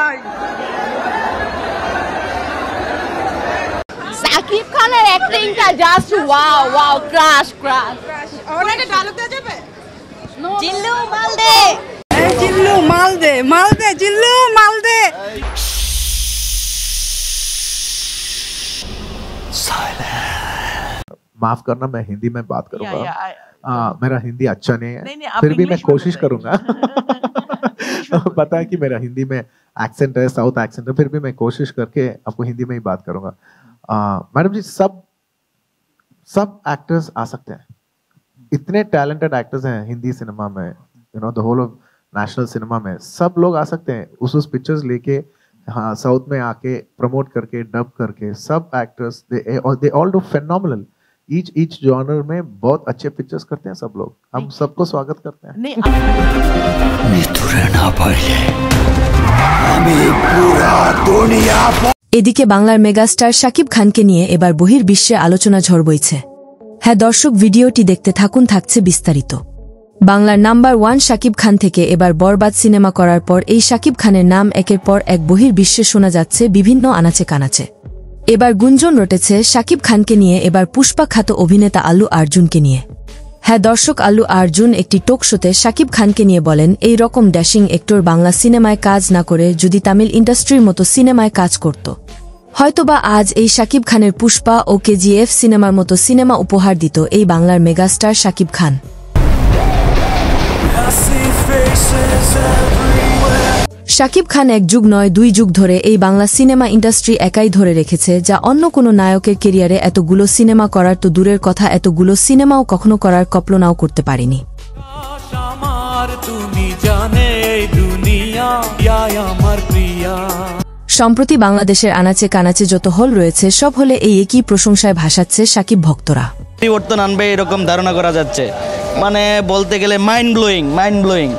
ভাই। সাকিব খানের অ্যাক্টিংটা just wow wow crush crush. অনেক ডায়লগ দেওয়া যাবে। জিল্লু মাল দে, জিল্লু মাল দে, মাল দে, জিল্লু মাল দে। माफ करना, मैं हिंदी में बात करूंगा। मेरा हिंदी अच्छा नहीं है, नहीं, फिर भी मैं English कोशिश में करूंगा। पता है कि मेरा हिंदी में एक्सेंट है, साउथ एक्सेंट है, फिर भी मैं कोशिश करके आपको हिंदी में ही बात करूंगा। मैडम जी, सब एक्टर्स आ सकते हैं, इतने टैलेंटेड एक्टर्स हैं हिंदी सिनेमा में, you know the whole of national cinema में, सब लोग आ सकते हैं उस पिक्चर्स लेके, हाँ, साउथ में आके प्रमोट करके, डब करके, सब actors they all do phenomenal. Each genre में बहुत अच्छे पिक्चर्स करते हैं सब लोग, हम सबको स्वागत करते हैं। এদিকে বাংলার মেগাস্টার শাকিব খানকে নিয়ে এবার বহির্বিশ্বে আলোচনা ঝড় বইছে। হ্যাঁ দর্শক, ভিডিওটি দেখতে থাকুন, থাকছে বিস্তারিত। বাংলার নাম্বার 1 শাকিব খান থেকে এবার বরবাদ সিনেমা করার পর এই শাকিব খানের নাম একের পর এক বহির্বিশ্বে শোনা যাচ্ছে বিভিন্ন আনাচে কানাচে। এবার গুঞ্জন রটেছে শাকিব খানকে নিয়ে, এবার পুষ্পা খ্যাত অভিনেতা আল্লু আর্জুনকে নিয়ে। হ্যাঁ দর্শক, আল্লু আর্জুন একটি টক শোতে শাকিব খানকে নিয়ে বলেন, এই রকম ড্যাশিং অ্যাক্টর বাংলা সিনেমায় কাজ না করে যদি তামিল ইন্ডাস্ট্রির মতো সিনেমায় কাজ করত, হয়তোবা আজ এই শাকিব খানের পুষ্পা ও কেজিএফ সিনেমার মতো সিনেমা উপহার দিত এই বাংলার মেগাস্টার শাকিব খান। শাকিব খান এক যুগ নয় 2 যুগ ধরে এই বাংলা সিনেমা ইন্ডাস্ট্রি একাই ধরে রেখেছে, যা অন্য কোনো নায়কের কেরিয়ারে এতগুলো সিনেমা করার তো দূরের কথা, এতগুলো সিনেমাও কখনো করার কল্পনাও করতে পারেনি। সম্প্রতি বাংলাদেশের আনাচে কানাচে যত হল রয়েছে, সব হলে এই একই প্রশংসায় ভাসাচ্ছে শাকিব ভক্তরা। পরিবর্তন আনবে এরকম ধারণা করা যাচ্ছে, মানে বলতে গেলে মাইন্ড ব্লোয়িং।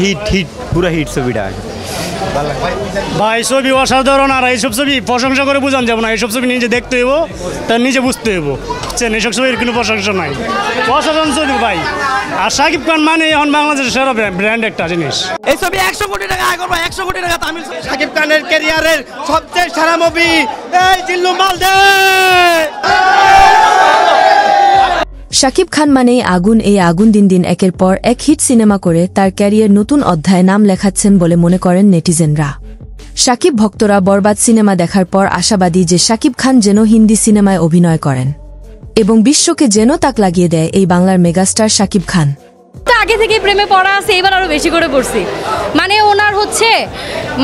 হিট পুরো হিট ছবিটা ভাই, ছবি অসাধারণ। আর এইসব ছবি প্রশংসা করে বোঝান যাবো না, এইসব ছবি নিজে দেখতে হইব, তার নিজে বুঝতে হইব, বুঝছেন? এইসব ছবির কোনো প্রশংসা নাই, অসাধারণ ছবি ভাই। আর শাকিব খান মানে এখন বাংলাদেশের সেরা ব্র্যান্ড একটা জিনিস। এই ছবি 100 কোটি টাকা আয় করবে, 100 কোটি টাকা তামিল। শাকিব খানের ক্যারিয়ারের সবচেয়ে সেরা মুভি এই জিল্লু মাল দে। শাকিব খান মানেই আগুন, এই আগুন দিন দিন একের পর এক হিট সিনেমা করে তার ক্যারিয়ার নতুন অধ্যায়ে নাম লেখাচ্ছেন বলে মনে করেন নেটিজেনরা। শাকিব ভক্তরা বরবাদ সিনেমা দেখার পর আশাবাদী যে শাকিব খান যেন হিন্দি সিনেমায় অভিনয় করেন এবং বিশ্বকে যেন তাক লাগিয়ে দেয় এই বাংলার মেগাস্টার শাকিব খান। আগে থেকে প্রেমে পড়া আছে, এবার আরো বেশি করে পড়ছি। মানে ওনার হচ্ছে,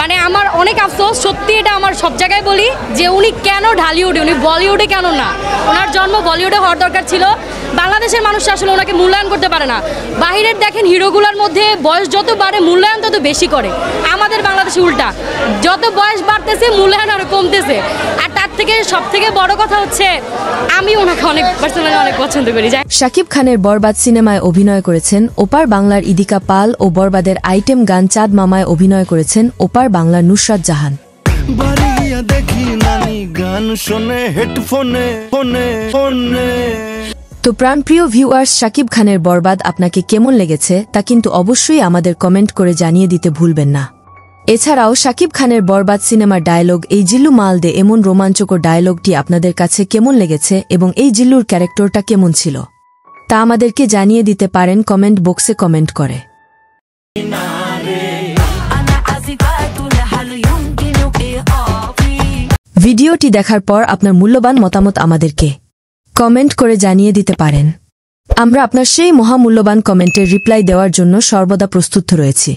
মানে আমার অনেক আফসোস, সত্যি এটা আমার সব জায়গায় বলি, যে উনি কেন ঢালিউডে, উনি বলিউডে কেন না? ওনার জন্ম বলিউডে হওয়ার দরকার ছিল। বাংলাদেশের মানুষ আসলে ওনাকে মূল্যায়ন করতে পারে না। বাহিরের দেখেন হিরোগুলোর মধ্যে বয়স যত বাড়ে মূল্যায়ন তত বেশি করে, আমাদের বাংলাদেশে উল্টা, যত বয়স বাড়তেছে মূল্যায়ন আরো কমতেছে। আর তার থেকে সব থেকে বড় কথা হচ্ছে, আমি ওনাকে অনেক পার্সোনালি অনেক পছন্দ করি। শাকিব খানের বরবাদ সিনেমায় অভিনয় করেছেন ওপার বাংলার ইদিকা পাল ও বরবাদের আইটেম গান চাঁদ মামায় অভিনয় করেছেন ওপার বাংলার নুসরাত জাহান। তো প্রাণপ্রিয় ভিউয়ার্স, শাকিব খানের বরবাদ আপনাকে কেমন লেগেছে তা কিন্তু অবশ্যই আমাদের কমেন্ট করে জানিয়ে দিতে ভুলবেন না। এছাড়াও শাকিব খানের বরবাদ সিনেমার ডায়লগ এই জিল্লু মাল দে, এমন রোমাঞ্চকর ডায়লগটি আপনাদের কাছে কেমন লেগেছে এবং এই জিল্লুর ক্যারেক্টারটা কেমন ছিল তা আমাদেরকে জানিয়ে দিতে পারেন কমেন্ট বক্সে কমেন্ট করে। ভিডিওটি দেখার পর আপনার মূল্যবান মতামত আমাদেরকে কমেন্ট করে জানিয়ে দিতে পারেন। আমরা আপনার সেই মহামূল্যবান কমেন্টের রিপ্লাই দেওয়ার জন্য সর্বদা প্রস্তুত রয়েছি।